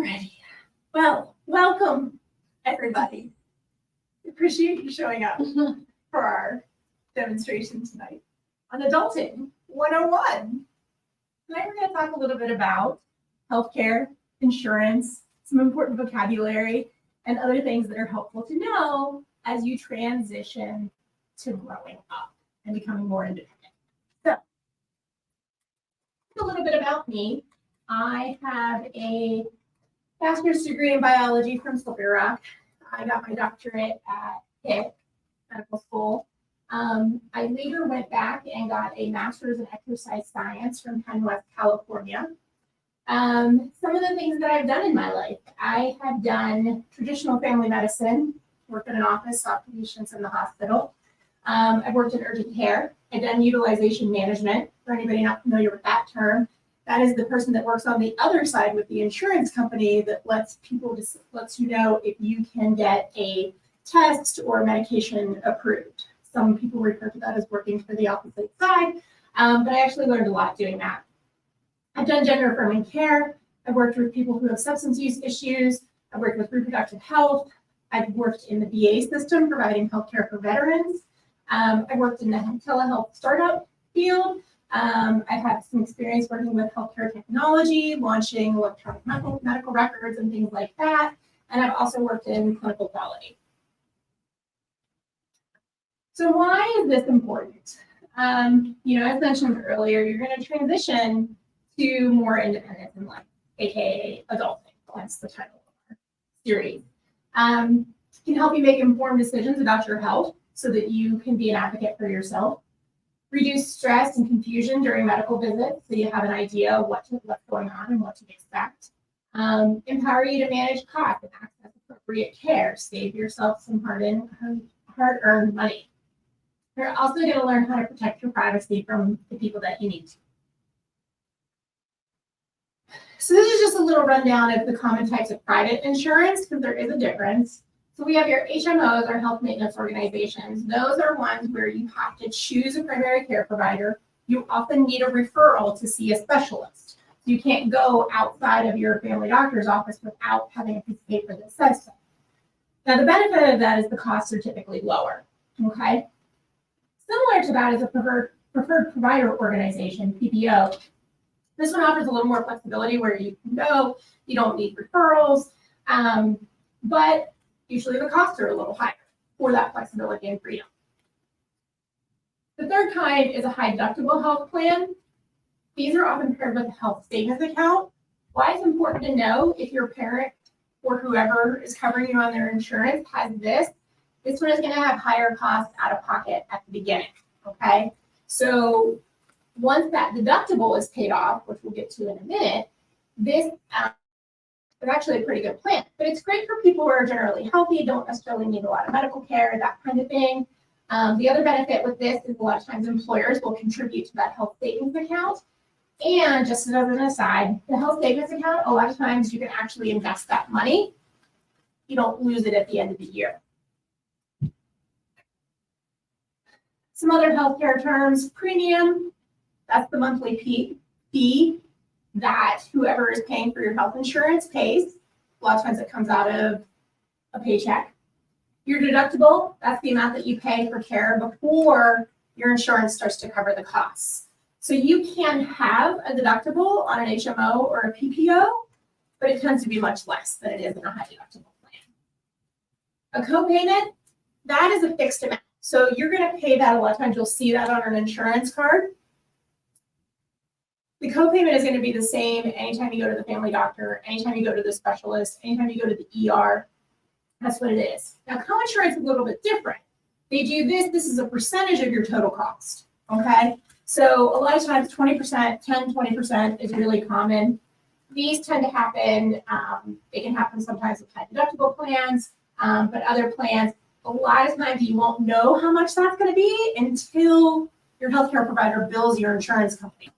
Alrighty. Well, welcome everybody. Appreciate you showing up for our demonstration tonight on Adulting 101. Tonight we're going to talk a little bit about healthcare, insurance, some important vocabulary, and other things that are helpful to know as you transition to growing up and becoming more independent. So, a little bit about me. I have a master's degree in biology from Slippery Rock. I got my doctorate at Pitt Medical School. I later went back and got a master's in exercise science from Penn West, California. Some of the things that I've done in my life, I have done traditional family medicine, worked in an office, saw patients in the hospital. I've worked in urgent care. I've done utilization management. For anybody not familiar with that term, that is the person that works on the other side with the insurance company that lets you know if you can get a test or medication approved. Some people refer to that as working for the opposite side, but I actually learned a lot doing that. I've done gender-affirming care. I've worked with people who have substance use issues. I've worked with reproductive health. I've worked in the VA system providing healthcare for veterans. I've worked in the telehealth startup field. I've had some experience working with healthcare technology, launching electronic medical records and things like that. And I've also worked in clinical quality. So why is this important? As mentioned earlier, you're going to transition to more independence in life, aka adulting. That's the title of our series. It can help you make informed decisions about your health so that you can be an advocate for yourself. Reduce stress and confusion during medical visits so you have an idea of what's going on and what to expect. Empower you to manage costs and access appropriate care. Save yourself some hard-earned money. You're also going to learn how to protect your privacy from the people that you need to. So this is just a little rundown of the common types of private insurance, because there is a difference. So we have your HMOs, or health maintenance organizations. Those are ones where you have to choose a primary care provider. You often need a referral to see a specialist. You can't go outside of your family doctor's office without having a piece of paper that says so. Now, the benefit of that is the costs are typically lower, okay? Similar to that is a preferred provider organization, PPO. This one offers a little more flexibility where you can go, you don't need referrals, but usually the costs are a little higher for that flexibility and freedom. The third kind is a high deductible health plan. These are often paired with a health savings account. Why it's important to know if your parent or whoever is covering you on their insurance has this one is going to have higher costs out of pocket at the beginning, okay? So once that deductible is paid off, which we'll get to in a minute, this is actually a pretty good plan. But it's great for people who are generally healthy, don't necessarily need a lot of medical care, that kind of thing. The other benefit with this is a lot of times employers will contribute to that health savings account. And just as an aside, the health savings account, a lot of times you can actually invest that money. You don't lose it at the end of the year. Some other healthcare terms: premium, that's the monthly fee that whoever is paying for your health insurance pays. A lot of times it comes out of a paycheck. Your deductible, that's the amount that you pay for care before your insurance starts to cover the costs. So you can have a deductible on an HMO or a PPO, but it tends to be much less than it is in a high deductible plan. A copayment, that is a fixed amount. So you're going to pay that. A lot of times you'll see that on an insurance card. The copayment is going to be the same anytime you go to the family doctor, anytime you go to the specialist, anytime you go to the ER. That's what it is. Now, co-insurance is a little bit different. They do this is a percentage of your total cost, okay? So a lot of times 20%, 10, 20% is really common. These tend to happen, they can happen sometimes with high deductible plans, but other plans, a lot of times you won't know how much that's going to be until your healthcare provider bills your insurance company.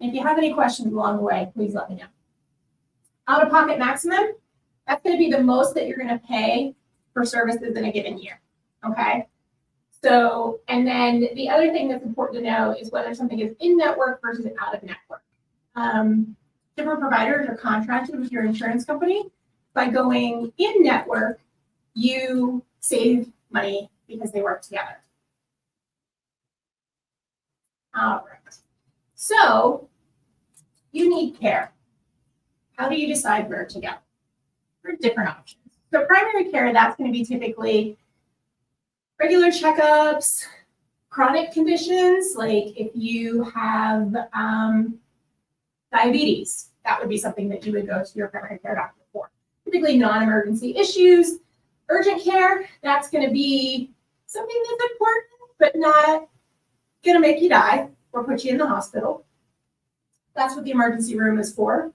And if you have any questions along the way, please let me know. Out-of-pocket maximum, that's going to be the most that you're going to pay for services in a given year, okay? So, and then the other thing that's important to know is whether something is in-network versus out-of-network. different providers are contracted with your insurance company. By going in network, you save money because they work together. All right. So you need care. How do you decide where to go? There are different options. So primary care, that's going to be typically regular checkups, chronic conditions, like if you have diabetes, that would be something that you would go to your primary care doctor for. Typically non-emergency issues. Urgent care, that's going to be something that's important, but not going to make you die or put you in the hospital. That's what the emergency room is for.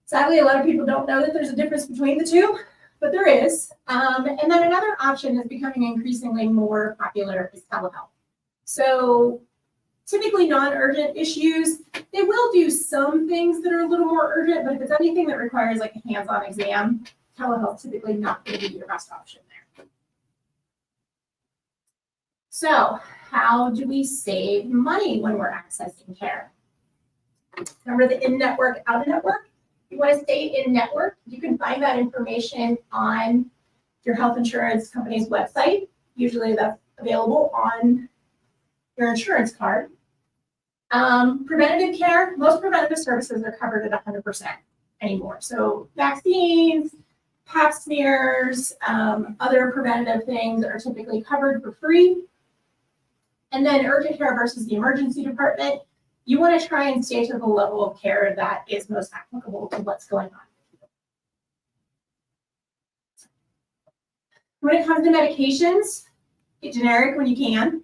Sadly, a lot of people don't know that there's a difference between the two, but there is. And then another option that's becoming increasingly more popular is telehealth. So typically non-urgent issues, they will do some things that are a little more urgent, but if it's anything that requires like a hands-on exam, telehealth typically not going to be your best option there. So how do we save money when we're accessing care? Remember the in-network, out-of-network? You want to stay in network, you can find that information on your health insurance company's website. Usually that's available on your insurance card. Preventative care, most preventative services are covered at 100% anymore. So vaccines, pap smears, other preventative things are typically covered for free. And then urgent care versus the emergency department, you want to try and stay to the level of care that is most applicable to what's going on. When it comes to medications, get generic when you can.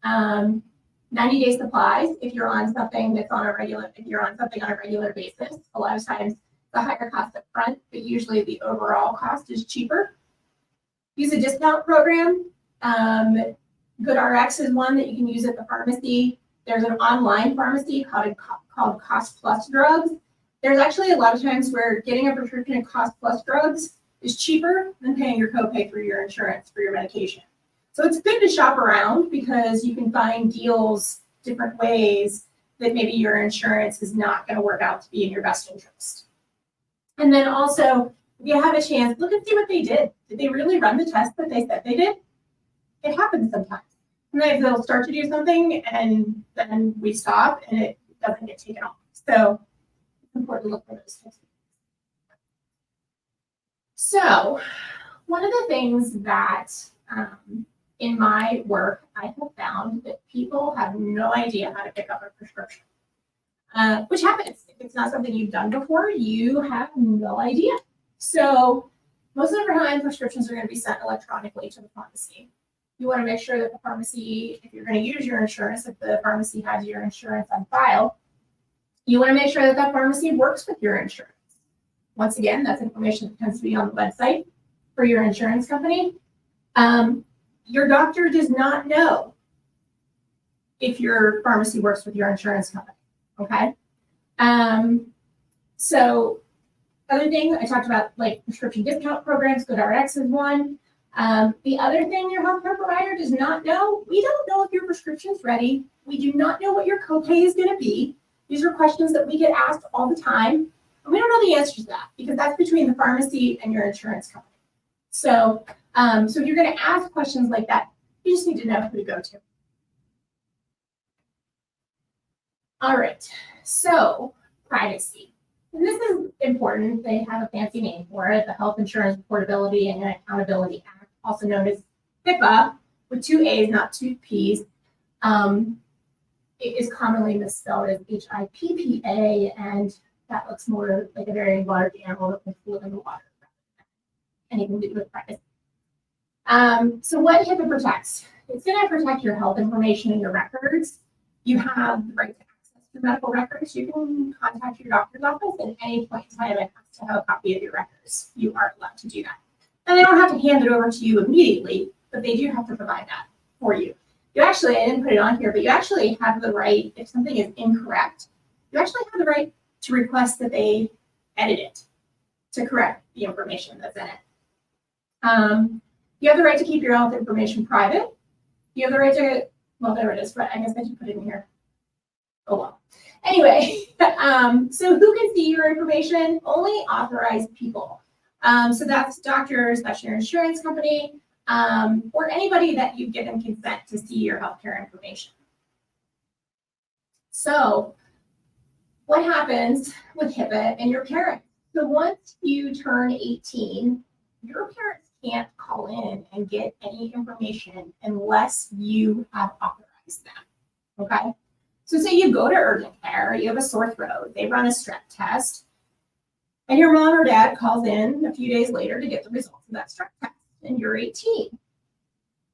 90-day supplies if you're on something that's on a regular, if you're on something on a regular basis. A lot of times the higher cost up front, but usually the overall cost is cheaper. Use a discount program. GoodRx is one that you can use at the pharmacy. There's an online pharmacy called Cost Plus Drugs. There's actually a lot of times where getting a prescription of Cost Plus drugs is cheaper than paying your copay through your insurance for your medication. So it's good to shop around because you can find deals different ways that maybe your insurance is not going to work out to be in your best interest. And then also, if you have a chance, look and see what they did. Did they really run the test that they said they did? It happens sometimes. Sometimes they'll start to do something and then we stop and it doesn't get taken off. So it's important to look for those types of things. So one of the things that in my work, I have found that people have no idea how to pick up a prescription, which happens. If it's not something you've done before, you have no idea. So most of the time, prescriptions are going to be sent electronically to the pharmacy. You want to make sure that the pharmacy, if you're going to use your insurance, if the pharmacy has your insurance on file, you want to make sure that that pharmacy works with your insurance. Once again, that's information that tends to be on the website for your insurance company. Your doctor does not know if your pharmacy works with your insurance company, okay? So other thing, I talked about like prescription discount programs, GoodRx is one. The other thing your healthcare provider does not know, we don't know if your prescription's ready. We do not know what your copay is going to be. These are questions that we get asked all the time. And we don't know the answer to that because that's between the pharmacy and your insurance company. So, so if you're going to ask questions like that, you just need to know who to go to. All right, so privacy. And this is important. They have a fancy name for it, the Health Insurance Portability and Accountability Act, also known as HIPAA, with 2 A's, not 2 P's. It is commonly misspelled as HIPPA, and that looks more like a very large animal that can live in the water. Anything to do with privacy. So what HIPAA protects? It's going to protect your health information and your records. You have the right to access your medical records. You can contact your doctor's office at any point in time and ask to have a copy of your records. You are allowed to do that. And they don't have to hand it over to you immediately, but they do have to provide that for you. You actually, I didn't put it on here, but you actually have the right, if something is incorrect, you actually have the right to request that they edit it to correct the information that's in it. You have the right to keep your health information private. You have the right to, well, there it is, but I guess I should put it in here. Oh well. Anyway, so who can see your information? Only authorized people. So that's doctors, that's your insurance company, or anybody that you've given consent to see your healthcare information. So what happens with HIPAA and your parents? So once you turn 18, your parents can't call in and get any information unless you have authorized them, okay? So say you go to urgent care, you have a sore throat, they run a strep test, and your mom or dad calls in a few days later to get the results of that strep test, and you're 18.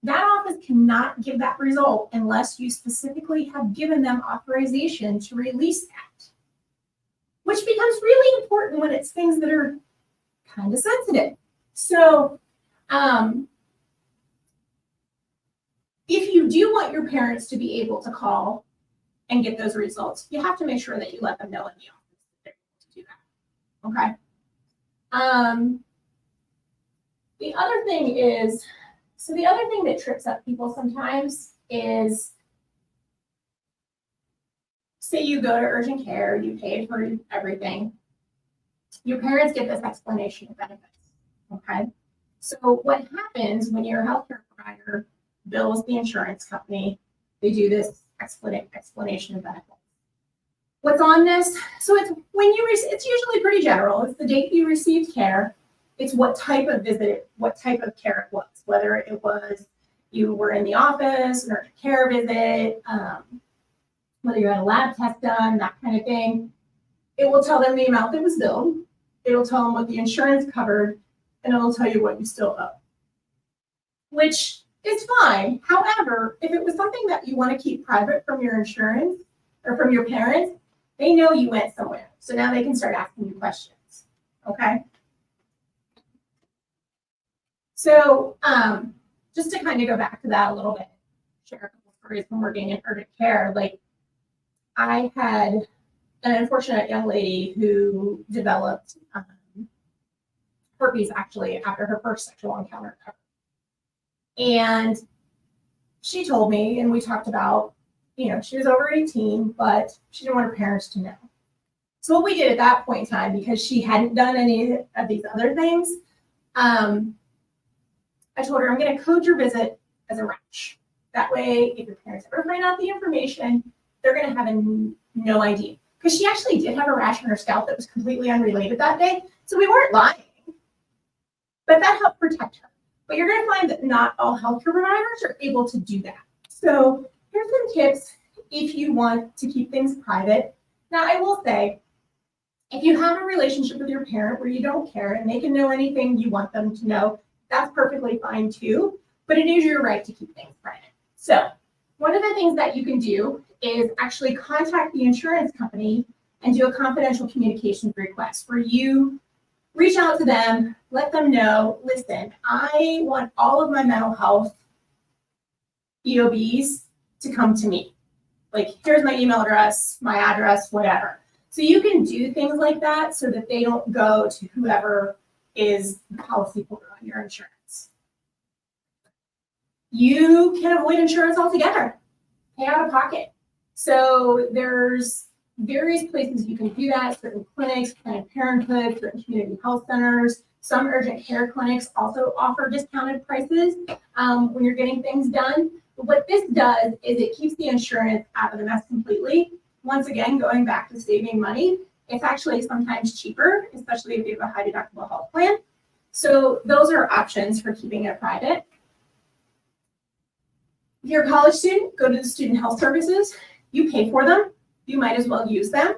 That office cannot give that result unless you specifically have given them authorization to release that, which becomes really important when it's things that are kind of sensitive. So if you do want your parents to be able to call and get those results, you have to make sure that you let them know in the office that they're able to do that, okay? The other thing that trips up people sometimes is, say you go to urgent care, you pay for everything, your parents get this explanation of benefits, okay? So what happens when your healthcare provider bills the insurance company, they do this explanation of benefits. What's on this? So it's when it's usually pretty general. It's the date you received care. It's what type of visit, what type of care it was, whether it was you were in the office, an urgent care visit, whether you had a lab test done, that kind of thing. It will tell them the amount that was billed. It'll tell them what the insurance covered, and it'll tell you what you still owe, which is fine. However, if it was something that you want to keep private from your insurance or from your parents, they know you went somewhere. So now they can start asking you questions, okay? So just to kind of go back to that a little bit, share a couple stories from working in urgent care. Like, I had an unfortunate young lady who developed herpes actually after her first sexual encounter. And she told me, and we talked about, you know, she was over 18, but she didn't want her parents to know. So what we did at that point in time, because she hadn't done any of these other things, I told her, I'm going to code your visit as a rash. That way, if your parents ever find out the information, they're going to have no idea. Because she actually did have a rash on her scalp that was completely unrelated that day. So we weren't lying. But that helped protect her. But you're going to find that not all healthcare providers are able to do that. So here's some tips if you want to keep things private. Now, I will say, if you have a relationship with your parent where you don't care and they can know anything you want them to know, that's perfectly fine too. But it is your right to keep things private. So one of the things that you can do is actually contact the insurance company and do a confidential communications request where you reach out to them, let them know, listen, I want all of my mental health EOBs to come to me. Like, here's my email address, my address, whatever. So you can do things like that so that they don't go to whoever is the policy holder on your insurance. You can avoid insurance altogether, pay out of pocket. So there's various places you can do that, certain clinics, Planned Parenthood, certain community health centers. Some urgent care clinics also offer discounted prices when you're getting things done. But what this does is it keeps the insurance out of the mess completely. Once again, going back to saving money, it's actually sometimes cheaper, especially if you have a high deductible health plan. So those are options for keeping it private. If you're a college student, go to the student health services. You pay for them. You might as well use them.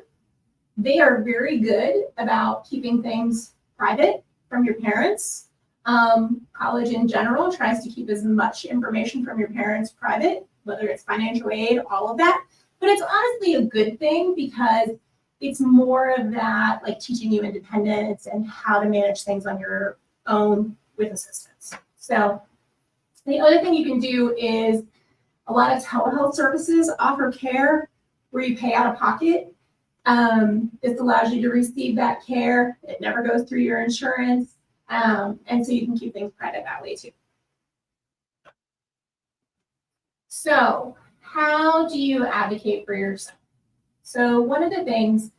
They are very good about keeping things private from your parents. College in general tries to keep as much information from your parents private, whether it's financial aid, all of that. But it's honestly a good thing because it's more of that, like teaching you independence and how to manage things on your own with assistance. So the other thing you can do is a lot of telehealth services offer care where you pay out of pocket. This allows you to receive that care. It never goes through your insurance. And so you can keep things private that way too. So how do you advocate for yourself? So one of the things,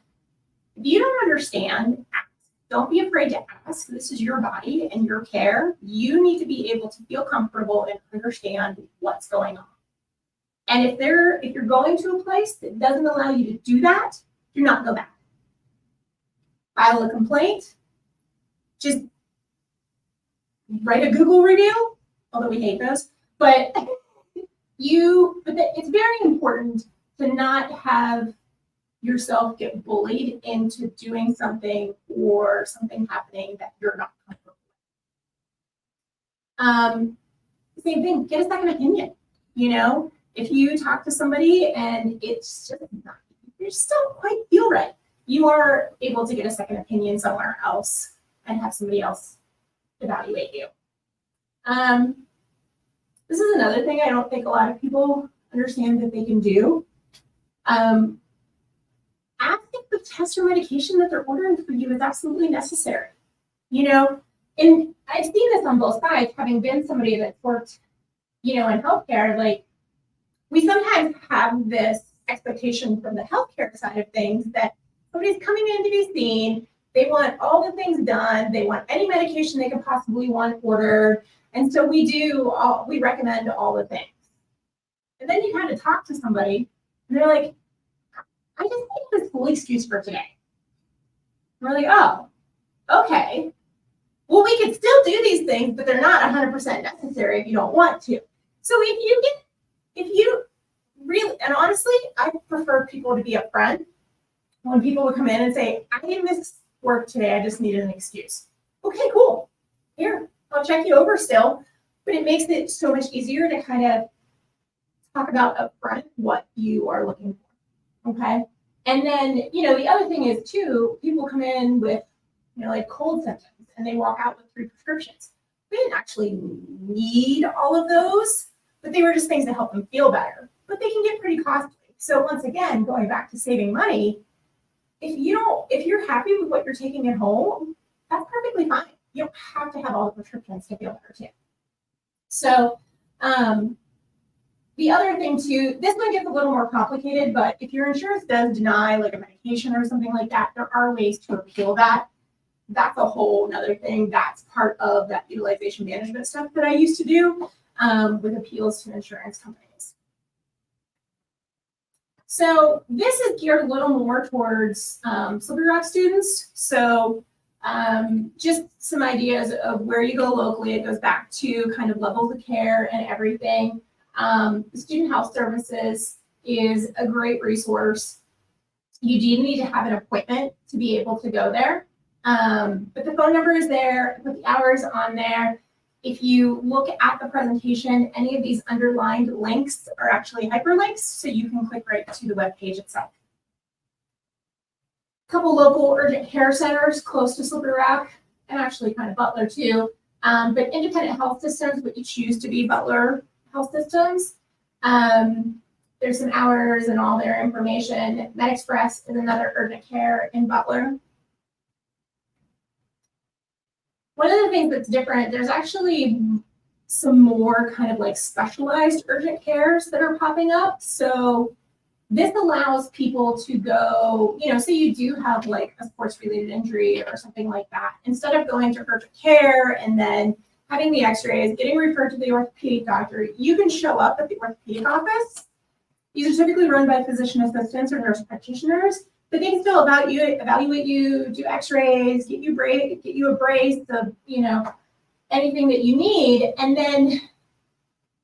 if you don't understand, ask. Don't be afraid to ask. This is your body and your care. You need to be able to feel comfortable and understand what's going on. And if you're going to a place that doesn't allow you to do that, do not go back. File a complaint. Just write a Google review, although we hate those. But it's very important to not have yourself get bullied into doing something or something happening that you're not comfortable with. Same thing, get a second opinion. If you talk to somebody and it's just not, you just don't quite feel right, you are able to get a second opinion somewhere else and have somebody else evaluate you. This is another thing I don't think a lot of people understand that they can do. Ask if the test or medication that they're ordering for you is absolutely necessary. And I've seen this on both sides, having been somebody that's worked, in healthcare. Like, we sometimes have this expectation from the healthcare side of things that somebody's coming in to be seen. They want all the things done. They want any medication they could possibly want ordered. And so we recommend all the things. And then you kind of talk to somebody and they're like, I just need this full excuse for today. And we're like, oh, okay. Well, we can still do these things, but they're not 100% necessary if you don't want to. So if you really, and honestly, I prefer people to be upfront. When people would come in and say, I didn't miss work today, I just needed an excuse. Okay, cool. Here, I'll check you over still. But it makes it so much easier to kind of talk about upfront what you are looking for. Okay. And then, the other thing is too, people come in with, like cold symptoms and they walk out with 3 prescriptions. We didn't actually need all of those, but they were just things to help them feel better. But they can get pretty costly. So once again, going back to saving money, if you're happy with what you're taking at home, that's perfectly fine. You don't have to have all the prescriptions to feel better too. So the other thing too, this one gets a little more complicated, but if your insurance does deny like a medication or something like that, there are ways to appeal that. That's a whole nother thing. That's part of that utilization management stuff that I used to do with appeals to insurance companies. So this is geared a little more towards Slippery Rock students. So just some ideas of where you go locally. It goes back to kind of levels of care and everything. The Student Health Services is a great resource. You do need to have an appointment to be able to go there. But the phone number is there, put the hours on there. If you look at the presentation, any of these underlined links are actually hyperlinks, so you can click right to the web page itself. A couple local urgent care centers close to Slippery Rock, and actually kind of Butler too. But independent health systems, what you choose to be Butler health systems. There's some hours and all their information. MedExpress is another urgent care in Butler. One of the things that's different, there's actually some more kind of like specialized urgent cares that are popping up. So this allows people to go, say you do have like a sports related injury or something like that. Instead of going to urgent care and then having the x-rays, getting referred to the orthopedic doctor, you can show up at the orthopedic office. These are typically run by physician assistants or nurse practitioners, but they can still evaluate you, do x-rays, get you a brace of, anything that you need. And then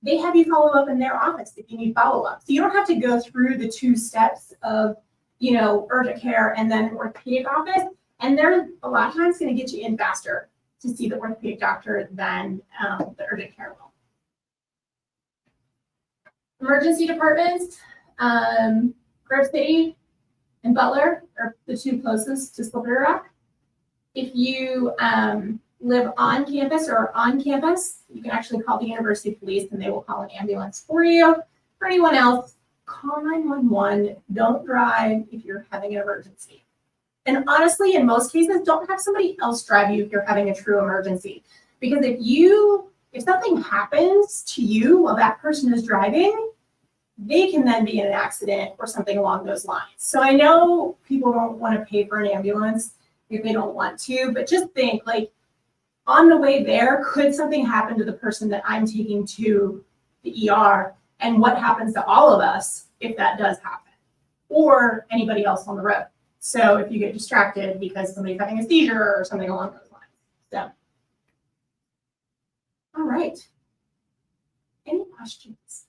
they have you follow up in their office if you need follow-up. So you don't have to go through the 2 steps of, urgent care and then orthopedic office. And they're a lot of times going to get you in faster to see the orthopedic doctor than the urgent care will. Emergency departments, Grove City and Butler are the 2 closest to Slippery Rock. If you live on campus or on campus, you can actually call the university police and they will call an ambulance for you. For anyone else, call 911. Don't drive if you're having an emergency. And honestly, in most cases, don't have somebody else drive you if you're having a true emergency. Because if something happens to you while that person is driving, they can then be in an accident or something along those lines. So I know people don't want to pay for an ambulance if they don't want to, but just think like on the way there, could something happen to the person that I'm taking to the ER? And what happens to all of us if that does happen, or anybody else on the road? So if you get distracted because somebody's having a seizure or something along those lines. So, all right. Any questions?